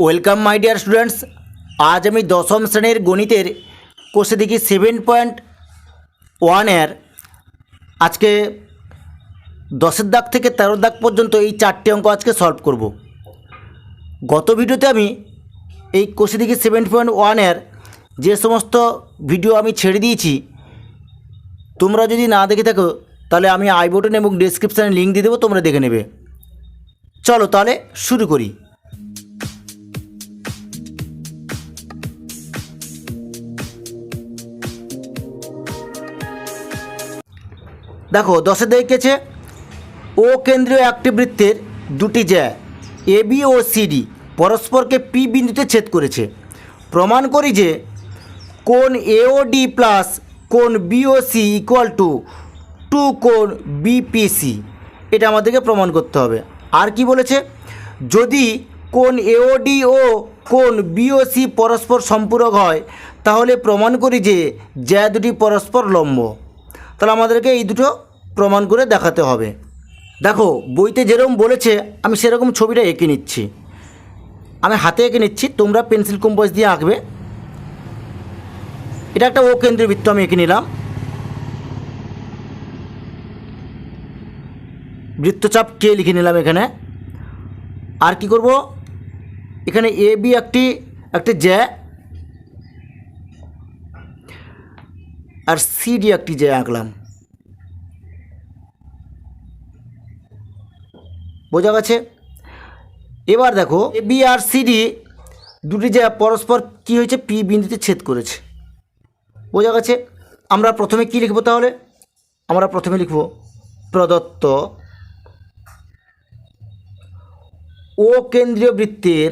Welcome my dear students. আজ আমি দশম শ্রেণীর গণিতের কোষে দেখি 7.1 আজকে 10-এর দাগ থেকে 13-এর দাগ পর্যন্ত এই 4টে অঙ্ক আজকে সলভ করব। গত ভিডিওতে আমি এই কোষে দেখি 7.1 যে সমস্ত ভিডিও আমি ছেড়ে দিয়েছি, তোমরা যদি না দেখে থাকো তাহলে আমি আই বাটন এবং ডেসক্রিপশানে লিঙ্ক দিয়ে দেবো, তোমরা দেখে নেবে। চলো তাহলে শুরু করি। দেখো 10-এ দেখেছে ও কেন্দ্রীয় একটি বৃত্তের দুটি জ্যা এ বি ও সিডি পরস্পরকে পি বিন্দুতে ছেদ করেছে। প্রমাণ করি যে কোণ এওডি প্লাস কোণ বিওসি ইকুয়াল টু 2 কোণ বিপিসি। এটা আমাদেরকে প্রমাণ করতে হবে। আর কি বলেছে, যদি কোণ এওডি ও কোণ বিওসি পরস্পর সম্পূরক হয় তাহলে প্রমাণ করি যে জ্যা দুটি পরস্পর লম্ব। তাহলে আমাদেরকে এই দুটো প্রমাণ করে দেখাতে হবে। দেখো বইতে যেরকম বলেছে আমি সেরকম ছবিটা এঁকে নিচ্ছি, আমি হাতে এঁকে নিচ্ছি, তোমরা পেন্সিল কম্পাস দিয়ে আঁকবে। এটা একটা ও কেন্দ্রীয় বৃত্ত আমি এঁকে নিলাম। বৃত্তচাপ কে লিখে নিলাম এখানে। আর কি করব, এখানে এ বি একটি জ্যা আর সিডি একটি জ্যা আঁকলাম। বোঝা গেছে? এবার দেখো এ বি আর সিডি দুটি জ্যা পরস্পর কি হয়েছে, পি বিন্দুতে ছেদ করেছে। বোঝা গেছে? আমরা প্রথমে কি লিখব, তাহলে আমরা প্রথমে লিখব প্রদত্ত ও কেন্দ্রীয় বৃত্তের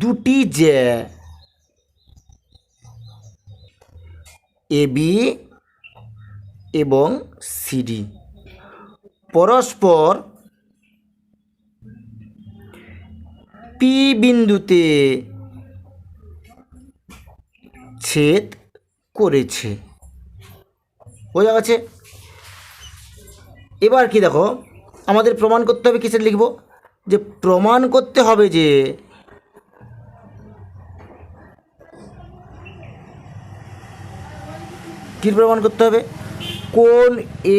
দুটি জ্যা এ বি এবং সিডি পরস্পর পি বিন্দুতে ছেদ করেছে। বোঝা গেছে? এবার কি দেখো, আমাদের প্রমাণ করতে হবে, কিসের লিখব, যে প্রমাণ করতে হবে যে কী প্রমাণ করতে হবে, কোণ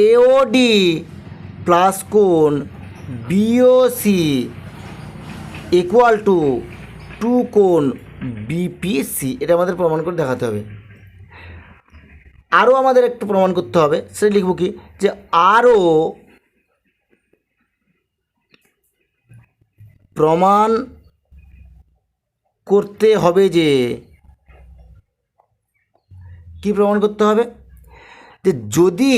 এওডি প্লাস কোণ বিওসি ইকুয়াল টু 2 কোণ বিপিসি। এটা আমাদের প্রমাণ করে দেখাতে হবে। আরও আমাদের একটু প্রমাণ করতে হবে, সেটা লিখব কি, যে আরও প্রমাণ করতে হবে যে, কি প্রমাণ করতে হবে, যে যদি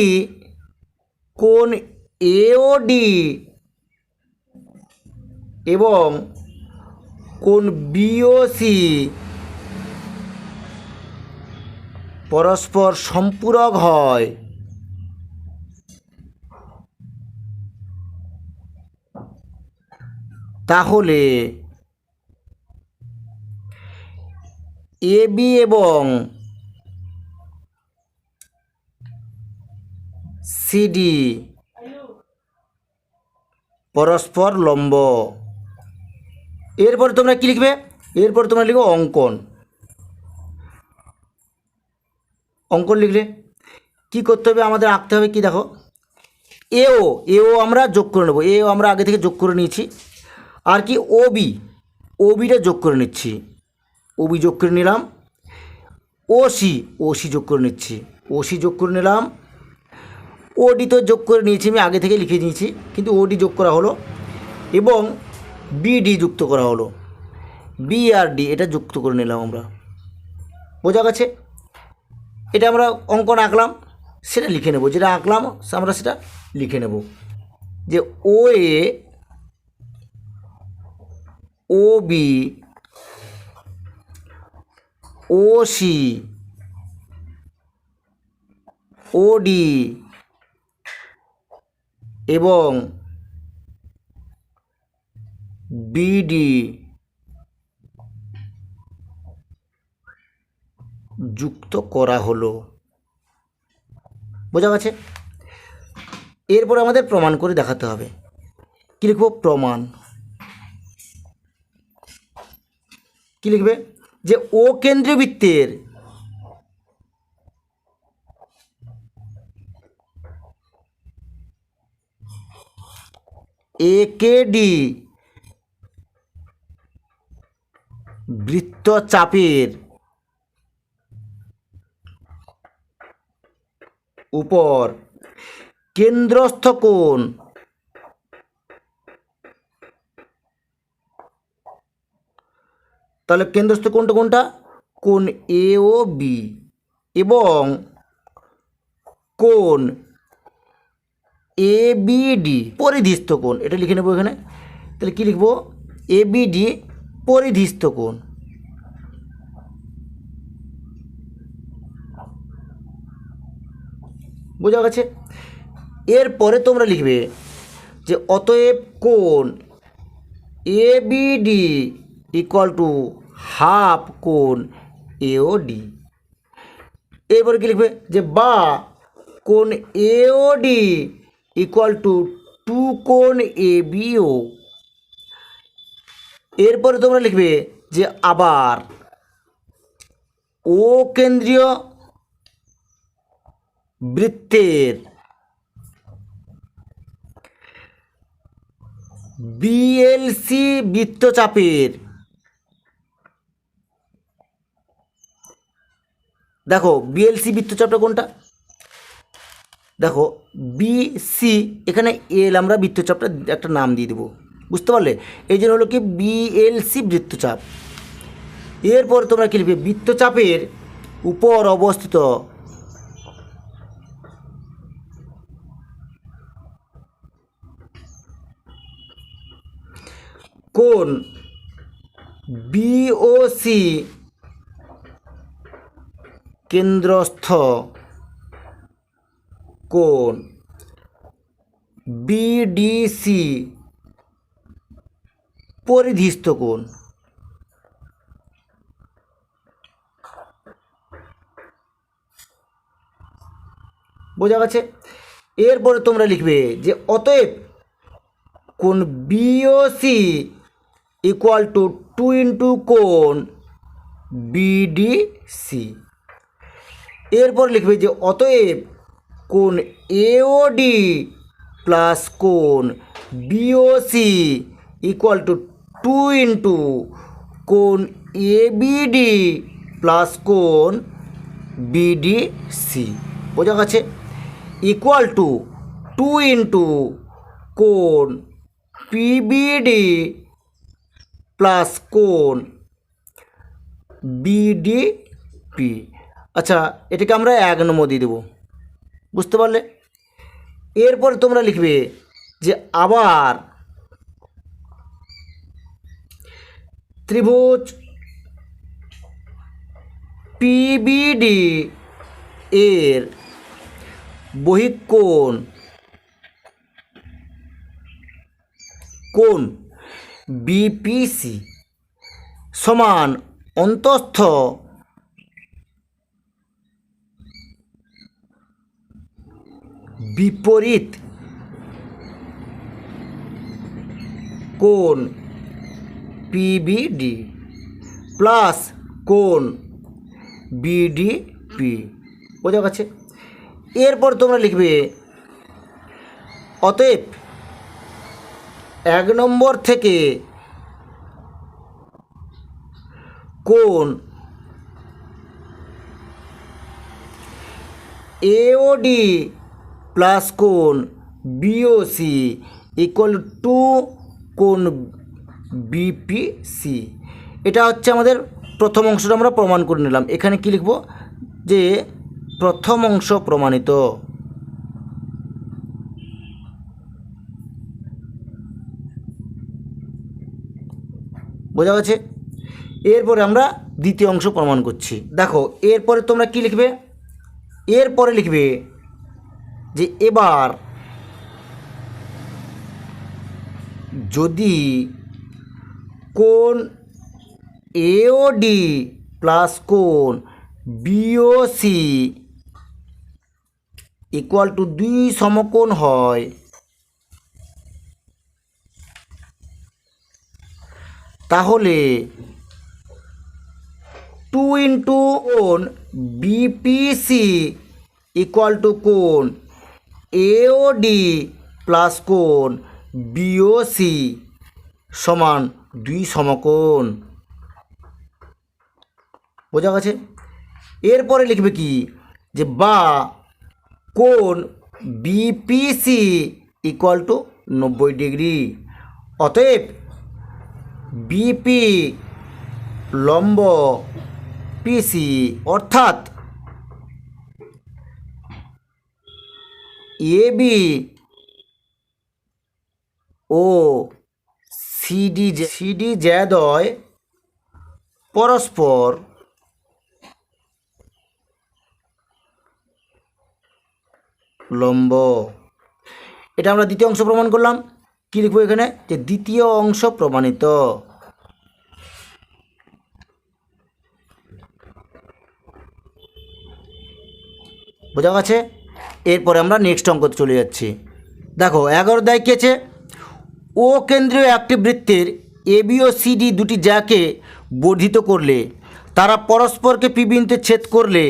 কোণ এওডি এবং কোণ বিওসি পরস্পর সম্পূরক হয় তাহলে এ বি এবং সিডি পরস্পর লম্ব। এরপর তোমরা কি লিখবে, এরপর তোমরা লিখো অঙ্কন। অঙ্কন লিখলে কি করতে হবে, আমাদের আঁকতে হবে কি, দেখো এও আমরা যোগ করে নেব, এও আমরা আগে থেকে যোগ করে নিয়েছি। আর কি ওবিটা যোগ করে নিচ্ছি, ওবি যোগ করে নিলাম। ওসি যোগ করে নিচ্ছি, ওসি যোগ করে নিলাম। ওডি তো যোগ করে নিয়েছি, আমি আগে থেকে লিখে নিয়েছি, কিন্তু ওডি যোগ করা হলো এবং বিডি যুক্ত করা হলো, বি আর ডি এটা যুক্ত করে নিলাম আমরা। বোঝা গেছে? এটা আমরা অঙ্কন আঁকলাম, সেটা লিখে নেব, যেটা আঁকলাম আমরা সেটা লিখে নেব, যে ও এ ও বি ও সি ওডি এবং বিডি যুক্ত করা হলো। বোঝা গেছে? এরপর আমাদের প্রমাণ করে দেখাতে হবে। কী লিখব? প্রমাণ। কী লিখবে? যে ও কেন্দ্রীয় বৃত্তের একেডি বৃত্তচাপের উপর কেন্দ্রস্থ কোণ তাহলে কেন্দ্রস্থ কোণটা কোনটা? কোণ এ ও বি এবং কোণ এ বি ডি পরিধিস্থ কোণ, এটা লিখে নেব এখানে। তাহলে কী লিখব? এ বি ডি পরিধিস্থ কোণ। বোঝা গেছে? এরপরে তোমরা লিখবে যে অতএব কোণ A B D equal to half কোণ এও ডি। এরপরে কী লিখবে? যে বা কোণ এও ডি ইকুয়াল টু 2 কোণ এ বিও। এরপরে তোমরা লিখবে যে আবার ও কেন্দ্রীয় বৃত্তের বিএলসি বৃত্তচাপের, দেখো বিএলসি বৃত্তচাপটা কোনটা? দেখো বিসি, এখানে এল আমরা বৃত্তচাপটা একটা নাম দিয়ে দেবো, বুঝতে পারলে? এই জন্য হলো কি বিএলসি বৃত্তচাপ। এরপর তোমরা কি লিখবে? বৃত্তচাপের উপর অবস্থিত কোণ বিওসি কেন্দ্রস্থ কোণ বিডিসি পরিধিস্থ কোণ। বোঝা গেছে? এরপরে তোমরা লিখবে যে অতএব কোণ বিওসি ইকুয়াল টু 2 ইন্টু কোণ বিডিসি। এরপর লিখবে যে অতএব কোণ এওডি প্লাস কোণ বিওসি ইকুয়াল টু 2 ইন্টু কোণ এবিডি প্লাস কোণ বিডিসি। বোঝা গেছে? ইকুয়াল টু 2 ইন্টু কোণ পিবিডি প্লাস কোণ বিডিপি। আচ্ছা, এটাকে আমরা 1 নম্বর দিয়ে দেবো, বুঝতে পারলে? এরপর তোমরা লিখবে যে আবার ত্রিভুজ পিবিডি এর বহিঃকোণ কোণ বিপিসি সমান অন্তঃস্থ বিপরীত কোণ পিবিডি প্লাস কোণ বিডিপি। বোঝা গেছে? এরপর তোমরা লিখবে অতএব 1 নম্বর থেকে কোণ এওডি প্লাস কোণ বিওসি ইকুয়াল টু কোণ বিপিসি। এটা হচ্ছে আমাদের প্রথম অংশটা আমরা প্রমাণ করে নিলাম। এখানে কি লিখব? যে প্রথম অংশ প্রমাণিত। বোঝা গেছে? এরপরে আমরা দ্বিতীয় অংশ প্রমাণ করছি। দেখো এরপরে তোমরা কি লিখবে? এরপরে লিখবে যে এবার যদি কোণ এওডি প্লাস কোণ বিওসি ইকুয়াল টু 2 সমকোণ হয়, তাহলে 2 ইন্টু কোণ বিপিসি ইকুয়াল টু কোণ এওডি প্লাস কোণ বিওসি সমান 2 সমকোণ। বোঝা গেছে? এরপরে লিখবে কি, যে বা কোণ বিপিসি ইকুয়াল টু 90 ডিগ্রি। অতএব বিপি লম্ব পিসি অর্থাৎ এবি ও সিডি জ্যাদয় পরস্পর লম্ব। এটা আমরা দ্বিতীয় অংশ প্রমাণ করলাম। কি লিখবো এখানে, যে দ্বিতীয় অংশ প্রমাণিত। বোঝা গেছে? এরপরে আমরা নেক্সট অঙ্কতে চলে যাচ্ছি। দেখো 11 দায় কি আছে, ও কেন্দ্রীয় একটি বৃত্তের এবি ও সিডি দুটি জ্যাকে বর্ধিত করলে তারা পরস্পরকে পি বিন্দুতে ছেদ করলে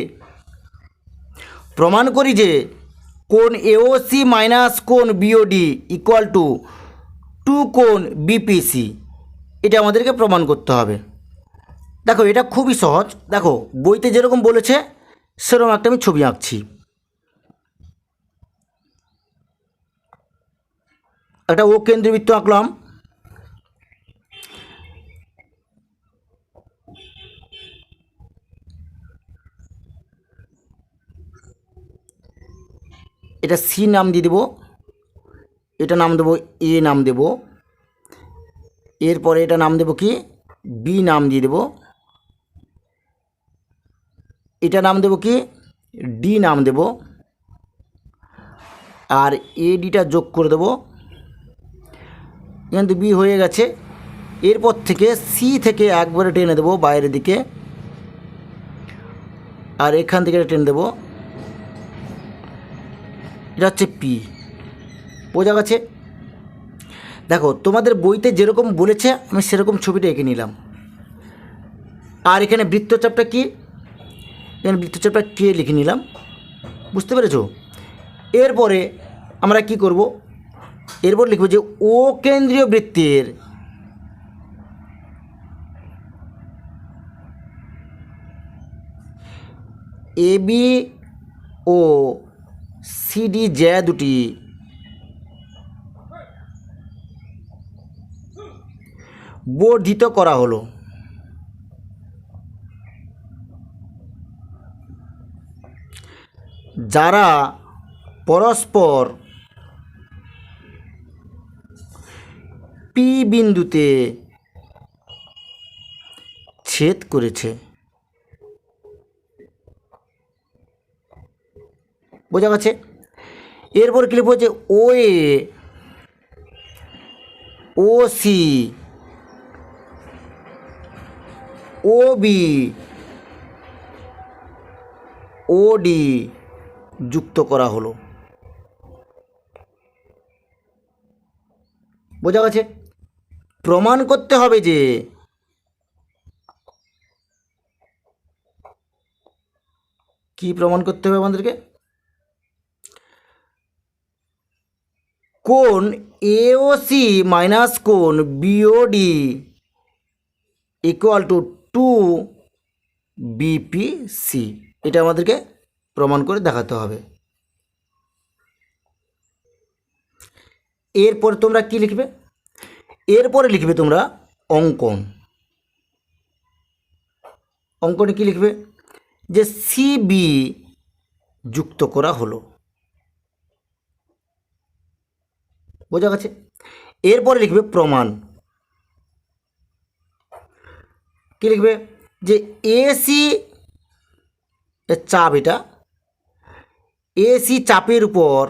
প্রমাণ করি যে কোণ এওসি মাইনাস কোণ বিওডি ইকুয়াল টু 2 কোণ বিপিসি। এটা আমাদেরকে প্রমাণ করতে হবে। দেখো এটা খুবই সহজ। দেখো বইতে যেরকম বলেছে সেরকম একটা আমি ছবি আঁকছি। একটা ও কেন্দ্রবৃত্ত আঁকলাম। এটা সি নাম দিয়ে দেবো, এটা নাম দেবো এ নাম দেব, এরপরে এটা নাম দেব কি বি নাম দিয়ে দেব, এটা নাম দেব কি ডি নাম দেব, আর এডিটা যোগ করে দেবো। এখান থেকে বি হয়ে গেছে। এরপর থেকে সি থেকে একবারে টেনে দেবো বাইরের দিকে, আর এখান থেকে টেনে দেবো। এটা হচ্ছে পি। বোঝা গেছে? দেখো তোমাদের বইতে যেরকম বলেছে আমি সেরকম ছবিটা এঁকে নিলাম। আর এখানে বৃত্তচাপটা কি, এখানে বৃত্তচাপটা কে লিখে নিলাম। বুঝতে পেরেছো? এরপরে আমরা কি করব, এরপর লিখব যে ও কেন্দ্রীয় বৃত্তের এবি ও সিডি জ্যা দুটি বর্ধিত করা হলো। যারা পরস্পর পি বিন্দুতে ছেদ করেছে। বোঝা গেছে? এরপর কি লিখবো, যে ও এ ও সি ও বি ও ডি যুক্ত করা হলো। বোঝা গেছে? প্রমাণ করতে হবে যে কি প্রমাণ করতে হবে আমাদেরকে, কোণ এওসি মাইনাস কোণ বিওডি ইকুয়াল টু 2 বিপিসি। এটা আমাদেরকে প্রমাণ করে দেখাতে হবে। এরপরে তোমরা কি লিখবে, এরপরে লিখবে তোমরা অঙ্কন। অঙ্কনে কি লিখবে, যে সিবি যুক্ত করা হলো। বোঝা গেছে? এরপরে লিখবে প্রমাণ। কি লিখবে, যে এসি চাপ, এটা এসি চাপের উপর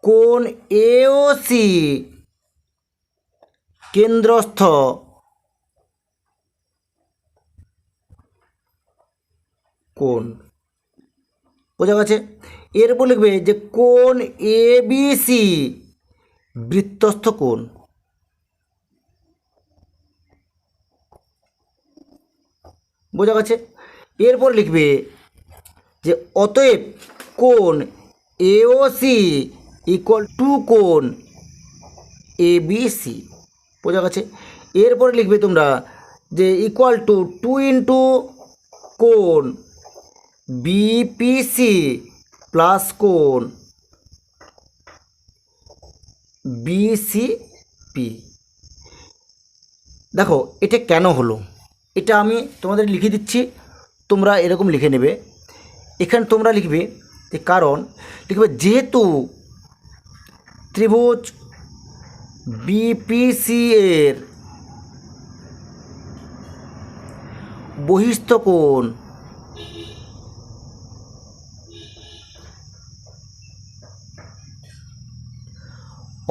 কোণ এওসি কেন্দ্রস্থ কোণ। বোঝা গেছে? এরপর লিখবে যে কোণ এবিসি বৃত্তস্থ কোণ। বোঝা গেছে? এরপর লিখবে যে অতএব কোণ এওসি ইকুয়াল টু কোণ এবিসি। বোঝা গেছে? এরপরে লিখবে তোমরা যে ইকুয়াল টু 2 ইন্টু কোণ বিপিসি প্লাস কোণ বিসিপি। দেখো এটা কেন হলো, এটা আমি তোমাদের লিখে দিচ্ছি, তোমরা এরকম লিখে নেবে। এখানে তোমরা লিখবে যে কারণ লিখবে যেহেতু ত্রিভুজ বিপিসি এর বহিস্থ কোণ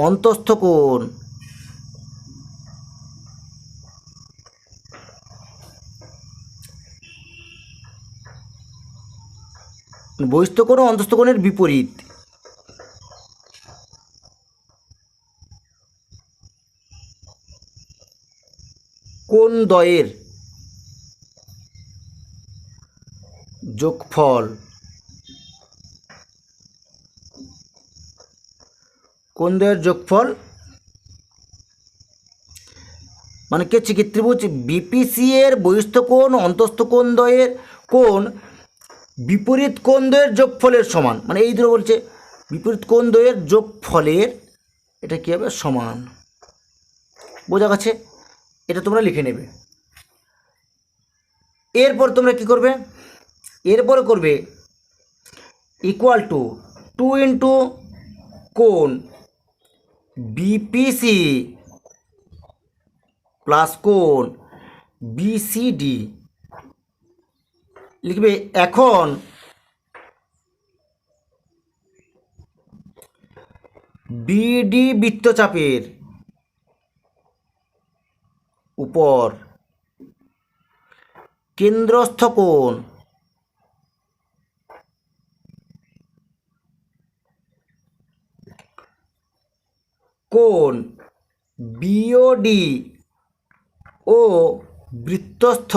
অন্তস্থ কোণ বহিস্থ কোণ ও অন্তস্থ কোণের বিপরীত। কোণদ্বয়ের যোগফল কোণদ্বয়ের যোগফল মানে কি হচ্ছে কি ত্রিভুজ বিপিসি এর বহিস্থ কোণ অন্তস্থ কোণদ্বয়ের কোণ বিপরীত কোণদ্বয়ের যোগফলের সমান। মানে এই ধরে বলছে বিপরীত কোণদ্বয়ের যোগফলের এটা কী হবে সমান। বোঝা গেছে? এটা তোমরা লিখে নেবে। এরপর তোমরা কি করবে, এরপরে করবে ইকুয়াল টু 2 ইন্টু কোণ বিপিসি প্লাস কোণ বিসিডি। লিখবে এখন বিডি বৃত্তচাপের উপর কেন্দ্রস্থ কোণ কোণ বিওডি ও বৃত্তস্থ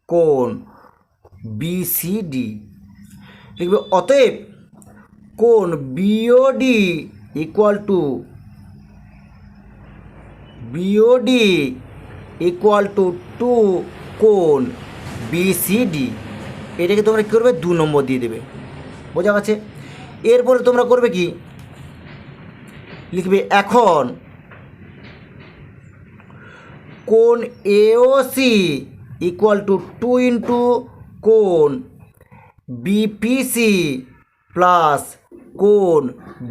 কোণ বিসিডি। লিখবে অতএব কোণ বিওডি ইকুয়াল টু টু কোণ বিসিডি। এটাকে তোমরা কী করবে 2 নম্বর দিয়ে দেবে। বোঝা গেছে? এরপরে তোমরা করবে কি লিখবে এখন কোণ এওসি ইকুয়াল টু 2 ইন্টু কোণ বিপিসি প্লাস কোণ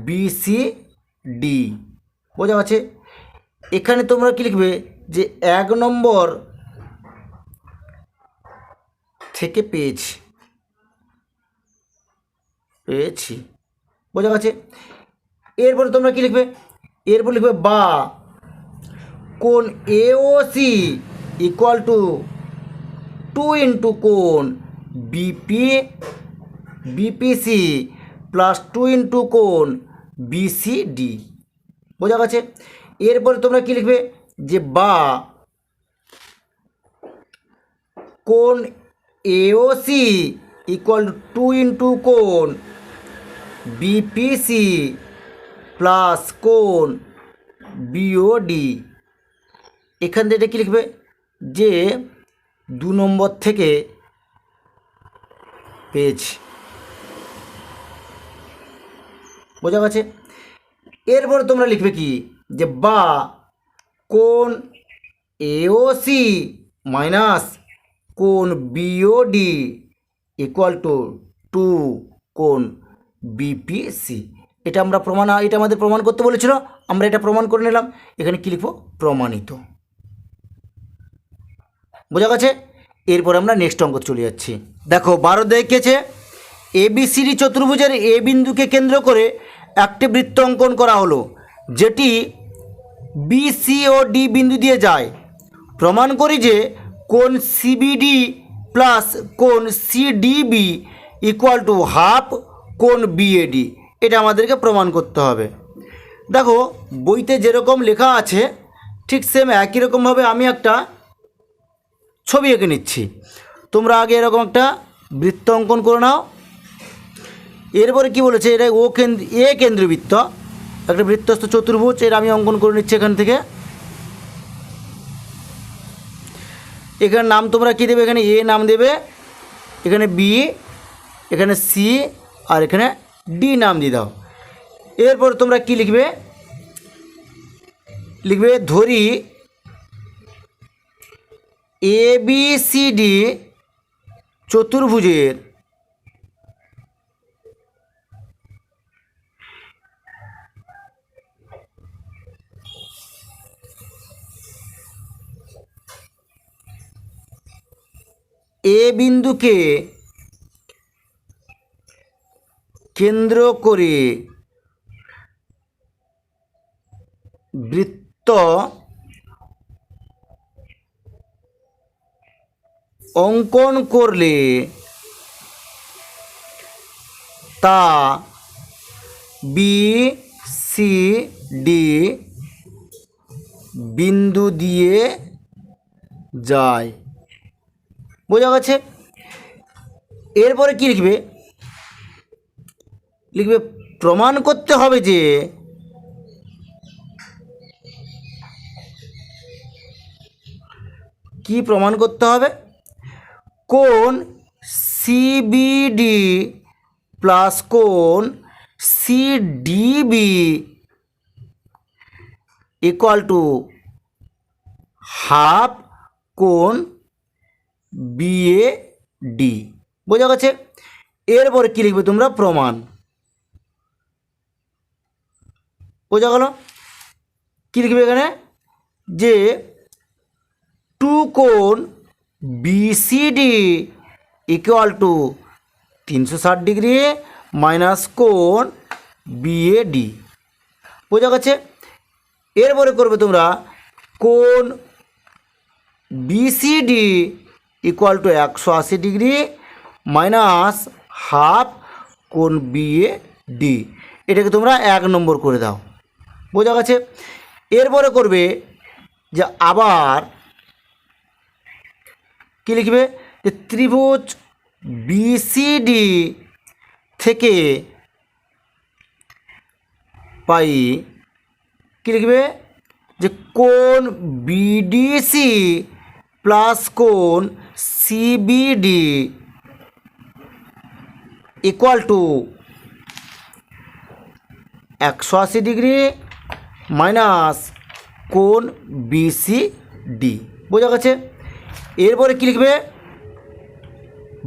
বিসিডি। বোঝা গেছে? এখানে তোমরা কি লিখবে যে 1 নম্বর থেকে পেয়েছি। বোঝা গেছে? এরপরে তোমরা কি লিখবে, এরপর লিখবে বা কোণ এওসি ইকুয়াল টু 2 ইন্টু কোণ বিপিসি প্লাস 2 ইন্টু কোণ বিসিডি। বোঝা গেছে? এরপরে তোমরা কি লিখবে যে বা কোণ এওসি ইকুয়াল টু 2 ইন্টু কোণ বিপিসি প্লাস কোণ বিওডি। এখান থেকে এটা কী লিখবে যে 2 নম্বর থেকে পেয়েছি। বোঝা গেছে? এরপরে তোমরা লিখবে কি যে বা কোণ এওসি মাইনাস কোণ বিওডি ইকুয়াল টু 2 কোণ বিপিসি। এটা আমাদের প্রমাণ করতে বলেছিল, আমরা এটা প্রমাণ করে নিলাম। এখানে কী লিখব, প্রমাণিত। বোঝা গেছে? এরপর আমরা নেক্সট অঙ্ক চলে যাচ্ছি। দেখো 12 দেখেছে এবিসিডি চতুর্ভুজের এ বিন্দুকে কেন্দ্র করে একটি বৃত্ত অঙ্কন করা হলো যেটি বি সি ও ডি বিন্দু দিয়ে যায়। প্রমাণ করি যে কোণ সিবিডি প্লাস কোণ সিডিবি ইকুয়াল টু হাফ কোণ বিএডি। এটা আমাদেরকে প্রমাণ করতে হবে। দেখো বইতে যেরকম লেখা আছে ঠিক সেম একই রকমভাবে আমি একটা ছবি এঁকে নিচ্ছি। তোমরা আগে এরকম একটা বৃত্ত অঙ্কন করে নাও। এরপরে কি বলেছে, এটা এ কেন্দ্রবৃত্ত, একটা বৃত্তস্থ চতুর্ভুজ, এটা আমি অঙ্কন করে নিচ্ছি এখান থেকে। এখানে নাম তোমরা কী দেবে, এখানে এ নাম দেবে, এখানে বি, এখানে সি, আর এখানে ডি নাম দিয়ে দাও। এরপর তোমরা কি লিখবে, লিখবে ধরি এ বি সি ডি চতুর্ভুজের এ বিন্দুকে কেন্দ্র করে বৃত্ত অঙ্কন করলে তা বি সি ডি বিন্দু দিয়ে যায়। বোঝা গেছে? এরপরে কি লিখবে, লিখবে প্রমাণ করতে হবে যে কি প্রমাণ করতে হবে, কোণ সিবিডি প্লাস কোণ সিডিবি ইকুয়াল টু হাফ কোণ বিএডি। বোঝা গেছে? এরপরে কী লিখবে তোমরা, প্রমাণ। বোঝা গেল? কী লিখবে এখানে, যে টু কোণ BCD equal to 360 degree minus কোণ বিএডি। বোঝা গেছে? এরপরে করবে তোমরা কোণ BCD equal to 180 degree minus half কোণ বিএডি। এটাকে তোমরা 1 নম্বর করে দাও। বোঝা গেছে? এরপরে করবে যে আবার কী লিখবে, যে ত্রিভুজ বিসিডি থেকে পাই, কী লিখবে, যে কোণ বিডিসি প্লাস কোণ CBD equal to 180 degree minus কোণ বিসিডি। বোঝা গেছে? এরপরে কী লিখবে,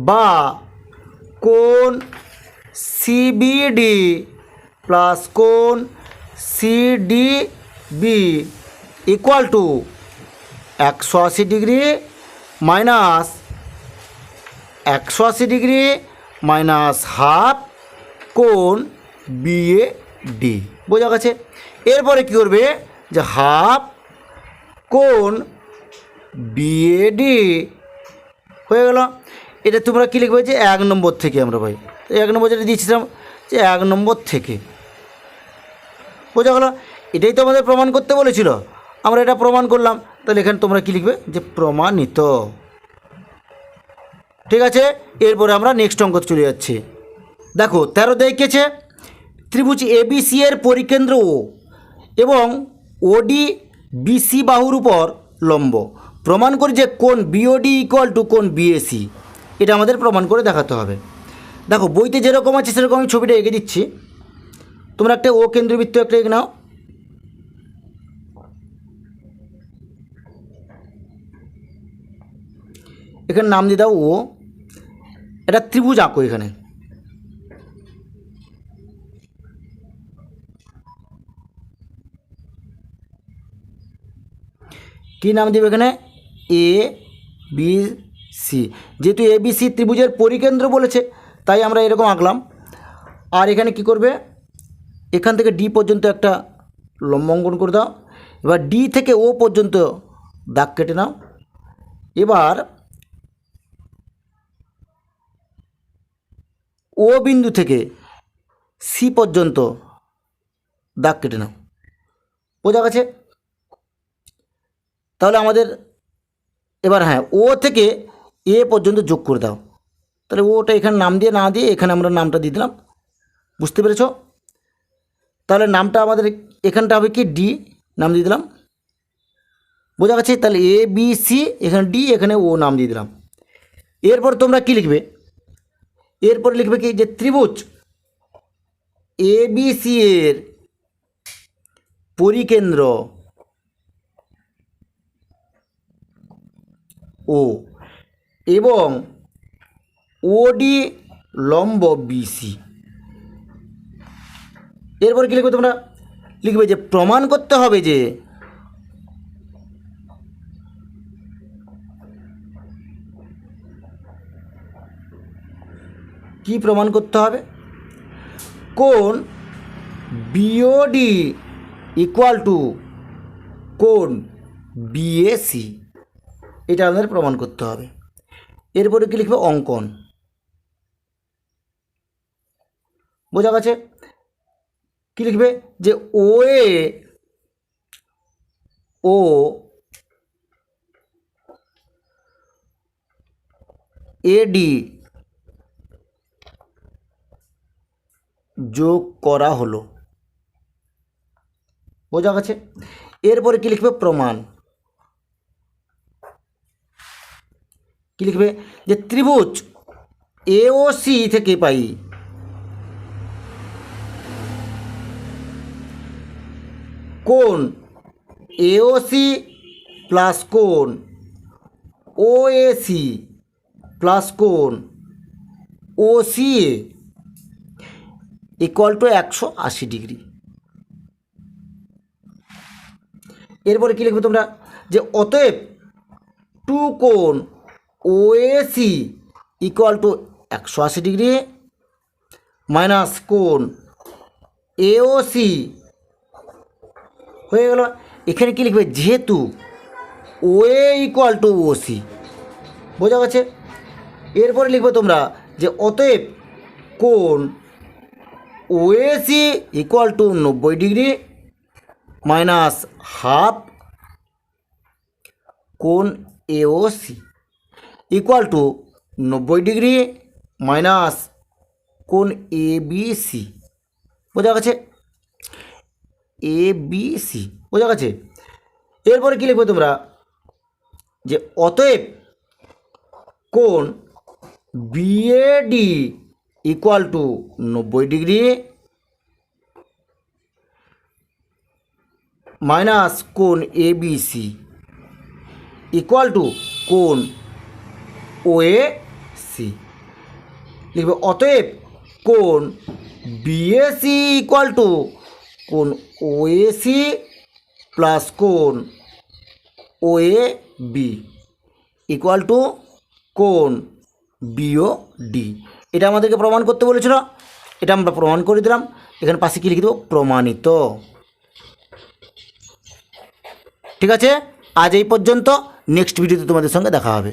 বা কোণ সিবিডি প্লাস কোণ সিডিবি equal to 180 degree minus 180 degree minus half কোণ বিএডি। বোঝা গেছে? এরপরে কী করবে, যে হাফ কোণ বিএডি হয়ে গেল। এটা তোমরা কী লিখবে, যে 1 নম্বর থেকে, আমরা ভাই 1 নম্বর যেটা দিয়েছিলাম, যে 1 নম্বর থেকে। বোঝা গেল? এটাই তো আমাদের প্রমাণ করতে বলেছিল, আমরা এটা প্রমাণ করলাম। তাহলে এখানে তোমরা কী লিখবে, যে প্রমাণিত। ঠিক আছে? এরপরে আমরা নেক্সট অঙ্ক চলে যাচ্ছি। দেখো 13 দেখিয়েছে ত্রিভুজ এবিসি এর পরিকেন্দ্র ও এবং ওডি বিসি বাহুর উপর লম্ব। প্রমাণ করি যে কোণ বিওডি ইকুয়াল টু কোণ বিএসি। এটা আমাদের প্রমাণ করে দেখাতে হবে। দেখো বইতে যেরকম আছে সেরকম আমি ছবিটা এঁকে দিচ্ছি। তোমরা একটা ও কেন্দ্রবৃত্ত একটা এঁকে নাও। এখানে নাম দিয়ে দাও ও। এটা ত্রিভুজ আঁকো। এখানে কী নাম দেবে, এখানে এ বি সি। যেহেতু এ বি সি ত্রিভুজের পরিকেন্দ্র বলেছে তাই আমরা এরকম আঁকলাম। আর এখানে কি করবে, এখান থেকে ডি পর্যন্ত একটা লম্ব অঙ্কন করে দাও। এবার ডি থেকে ও পর্যন্ত দাগ কেটে নাও। এবার ও বিন্দু থেকে সি পর্যন্ত দাগ কেটে নাও। বোঝা গেছে? তাহলে আমাদের এবার হ্যাঁ, ও থেকে এ পর্যন্ত যোগ করে দাও। তাহলে ওটা এখানে নাম দিয়ে না দিয়ে এখানে আমরা নামটা দিয়ে দিলাম। বুঝতে পেরেছ? তাহলে নামটা আমাদের এখানটা হবে কি ডি, নাম দিয়ে দিলাম। বোঝা গেছে? তাহলে এ বি সি, এখানে ডি, এখানে ও নাম দিয়ে দিলাম। এরপর তোমরা কি লিখবে? এরপর লিখবে কি যে ত্রিভুজ এ বি সি এর পরিকেন্দ্র ও এবং ওডি লম্ব বিসি। এরপর কি লিখবে তোমরা? লিখবে যে প্রমাণ করতে হবে যে কি প্রমাণ করতে হবে? কোণ বিওডি ইকুয়াল টু কোণ বিএসি, এটা আমাদের প্রমাণ করতে হবে। এরপরে কি লিখবে? অঙ্কন। বোঝা গেছে? কি লিখবে? যে ও এ ও এডি যোগ করা হলো। বোঝা গেছে? এরপরে কি লিখবে? প্রমাণ। কি লিখবে? যে ত্রিভুজ এ ও সি থেকে পাই কোণ এ ও সি প্লাস কোণ ও এ সি প্লাস কোণ O C A equal to 180 degree. এরপরে কী লিখবে তোমরা? যে অতএব টু কোণ O A C equal to 180 degree minus কোণ এ ও সি হয়ে গেল। এখানে কী লিখবে? যেহেতু O A equal to O C. বোঝা গেছে? এরপরে লিখবে তোমরা যে অতএব কোণ O A C equal to 90 degree minus half কোণ A O C equal to 90 degree minus কোণ এ বি সি। বোঝা গেছে? A B C. বোঝা গেছে? এরপরে কী লিখবে তোমরা? যে অতএব কোণ B A D equal to 90 degree minus কোণ A B C equal to কোণ ও এ সি। লিখবে অতএব কোণ বিএসি ইকুয়াল টু কোণ ও এ সি প্লাস কোণ O A B equal to কোণ বিও ডি। এটা আমাদেরকে প্রমাণ করতে বলেছিল, এটা আমরা প্রমাণ করে দিলাম। এখানে পাশে কি লিখে দেবো? প্রমাণিত। ঠিক আছে, আজ এই পর্যন্ত। নেক্সট ভিডিওতে তোমাদের সঙ্গে দেখা হবে।